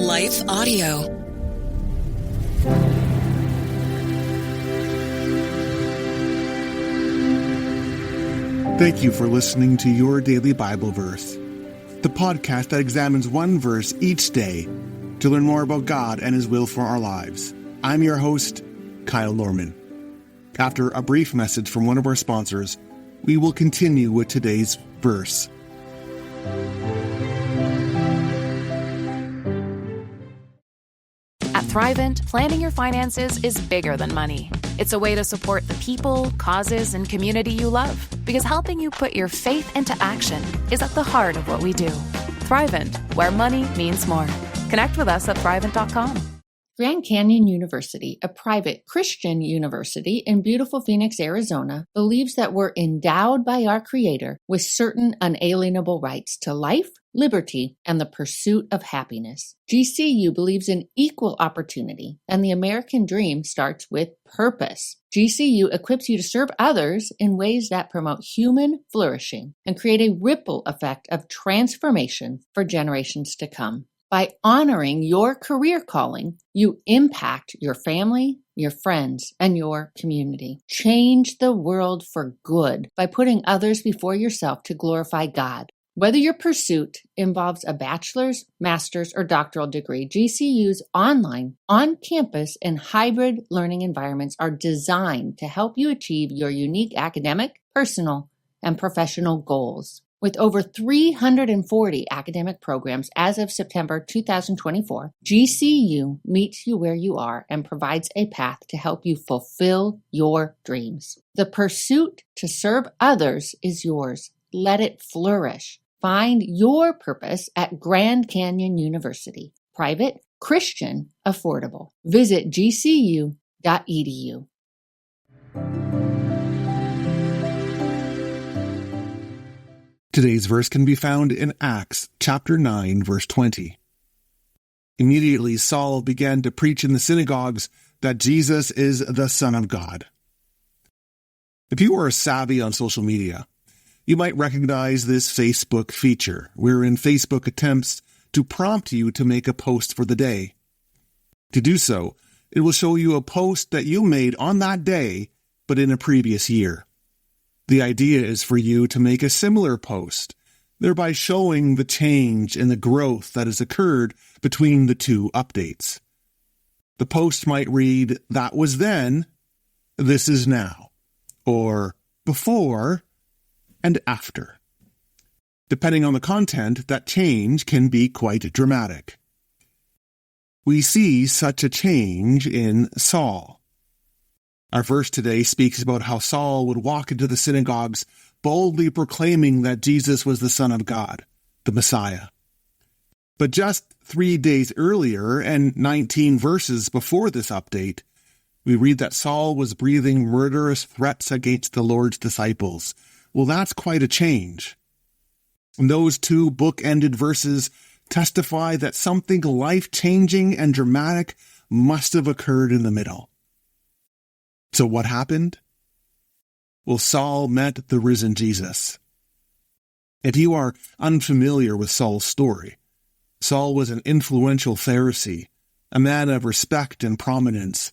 Life Audio. Thank you for listening to Your Daily Bible Verse, the podcast that examines one verse each day to learn more about God and His will for our lives. I'm your host, Kyle Norman. After a brief message from one of our sponsors, we will continue with today's verse. At Thrivent, planning your finances is bigger than money. It's a way to support the people, causes, and community you love. Because helping you put your faith into action is at the heart of what we do. Thrivent, where money means more. Connect with us at Thrivent.com. Grand Canyon University, a private Christian university in beautiful Phoenix, Arizona, believes that we're endowed by our Creator with certain unalienable rights to life, liberty, and the pursuit of happiness. GCU believes in equal opportunity, and the American dream starts with purpose. GCU equips you to serve others in ways that promote human flourishing and create a ripple effect of transformation for generations to come. By honoring your career calling, you impact your family, your friends, and your community. Change the world for good by putting others before yourself to glorify God. Whether your pursuit involves a bachelor's, master's, or doctoral degree, GCU's online, on-campus, and hybrid learning environments are designed to help you achieve your unique academic, personal, and professional goals. With over 340 academic programs as of September 2024, GCU meets you where you are and provides a path to help you fulfill your dreams. The pursuit to serve others is yours. Let it flourish. Find your purpose at Grand Canyon University. Private, Christian, affordable. Visit gcu.edu. Today's verse can be found in Acts chapter 9, verse 20. Immediately Saul began to preach in the synagogues that Jesus is the Son of God. If you are savvy on social media, you might recognize this Facebook feature, wherein Facebook attempts to prompt you to make a post for the day. To do so, it will show you a post that you made on that day, but in a previous year. The idea is for you to make a similar post, thereby showing the change and the growth that has occurred between the two updates. The post might read, "That was then, this is now," or "before and after." Depending on the content, that change can be quite dramatic. We see such a change in Saul. Our verse today speaks about how Saul would walk into the synagogues boldly proclaiming that Jesus was the Son of God, the Messiah. But just 3 days earlier and 19 verses before this update, we read that Saul was breathing murderous threats against the Lord's disciples. Well, that's quite a change. And those two book-ended verses testify that something life-changing and dramatic must have occurred in the middle. So what happened? Well, Saul met the risen Jesus. If you are unfamiliar with Saul's story, Saul was an influential Pharisee, a man of respect and prominence.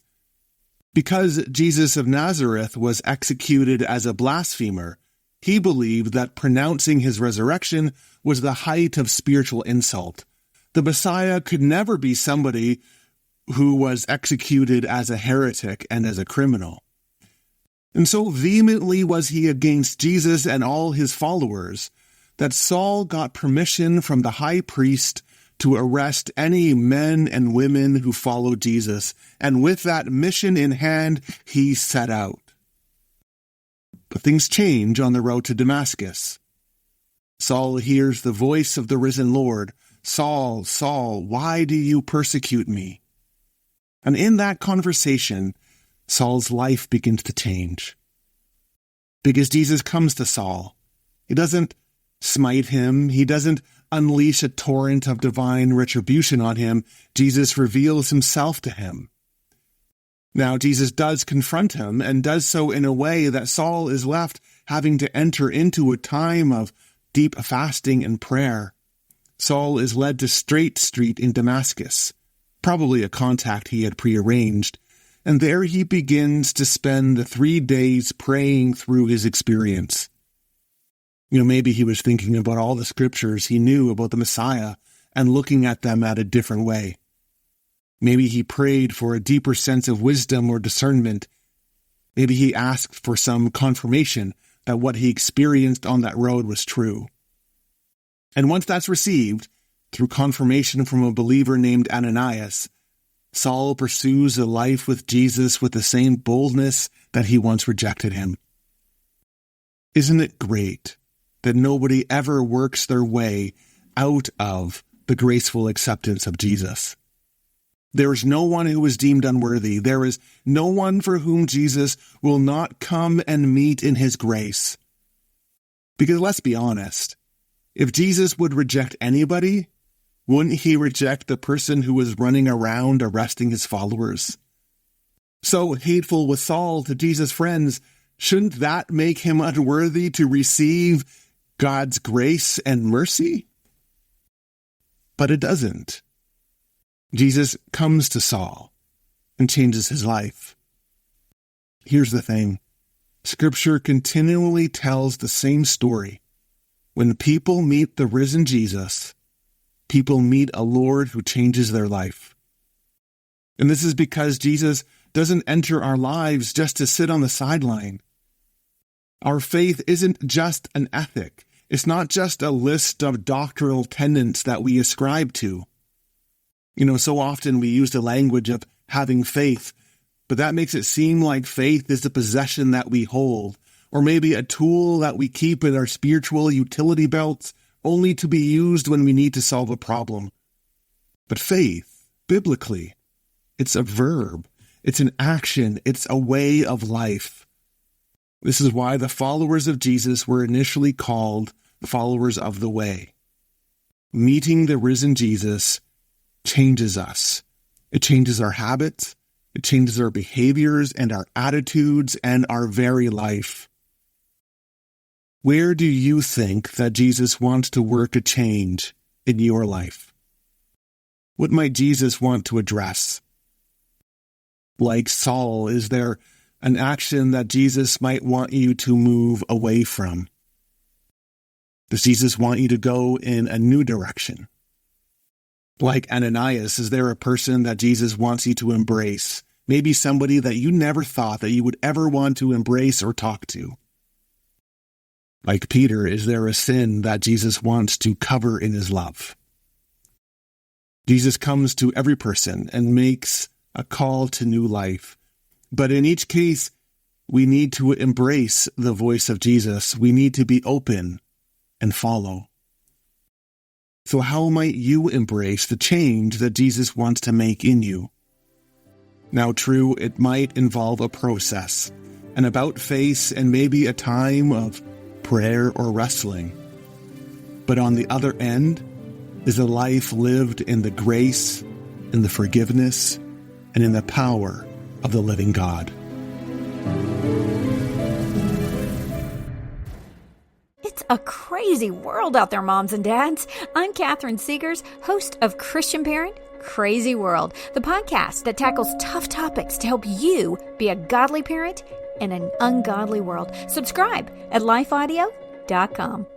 Because Jesus of Nazareth was executed as a blasphemer, he believed that pronouncing his resurrection was the height of spiritual insult. The Messiah could never be somebody who was executed as a heretic and as a criminal. And so vehemently was he against Jesus and all his followers that Saul got permission from the high priest to arrest any men and women who followed Jesus, and with that mission in hand, he set out. But things change on the road to Damascus. Saul hears the voice of the risen Lord, "Saul, Saul, why do you persecute me?" And in that conversation, Saul's life begins to change. Because Jesus comes to Saul. He doesn't smite him. He doesn't unleash a torrent of divine retribution on him. Jesus reveals himself to him. Now, Jesus does confront him and does so in a way that Saul is left having to enter into a time of deep fasting and prayer. Saul is led to Straight Street in Damascus, probably a contact he had prearranged, and there he begins to spend 3 days praying through his experience. Maybe he was thinking about all the scriptures he knew about the Messiah and looking at them at a different way. Maybe he prayed for a deeper sense of wisdom or discernment. Maybe he asked for some confirmation that what he experienced on that road was true. And once that's received, through confirmation from a believer named Ananias, Saul pursues a life with Jesus with the same boldness that he once rejected him. Isn't it great that nobody ever works their way out of the graceful acceptance of Jesus? There is no one who is deemed unworthy. There is no one for whom Jesus will not come and meet in his grace. Because let's be honest, if Jesus would reject anybody, wouldn't he reject the person who was running around arresting his followers? So hateful was Saul to Jesus' friends, shouldn't that make him unworthy to receive God's grace and mercy? But it doesn't. Jesus comes to Saul and changes his life. Here's the thing. Scripture continually tells the same story. When people meet the risen Jesus, people meet a Lord who changes their life. And this is because Jesus doesn't enter our lives just to sit on the sideline. Our faith isn't just an ethic. It's not just a list of doctrinal tenets that we ascribe to. So often we use the language of having faith, but that makes it seem like faith is a possession that we hold, or maybe a tool that we keep in our spiritual utility belts, only to be used when we need to solve a problem. But faith, biblically, it's a verb, it's an action, it's a way of life. This is why the followers of Jesus were initially called the followers of the way. Meeting the risen Jesus changes us. It changes our habits, it changes our behaviors and our attitudes and our very life. Where do you think that Jesus wants to work a change in your life? What might Jesus want to address? Like Saul, is there an action that Jesus might want you to move away from? Does Jesus want you to go in a new direction? Like Ananias, is there a person that Jesus wants you to embrace? Maybe somebody that you never thought that you would ever want to embrace or talk to. Like Peter, is there a sin that Jesus wants to cover in his love? Jesus comes to every person and makes a call to new life. But in each case, we need to embrace the voice of Jesus. We need to be open and follow. So how might you embrace the change that Jesus wants to make in you? Now, true, it might involve a process, an about-face, and maybe a time of prayer or wrestling. But on the other end is a life lived in the grace, in the forgiveness, and in the power of the living God. It's a crazy world out there, moms and dads. I'm Catherine Segars, host of Christian Parent Crazy World, the podcast that tackles tough topics to help you be a godly parent in an ungodly world. Subscribe at lifeaudio.com.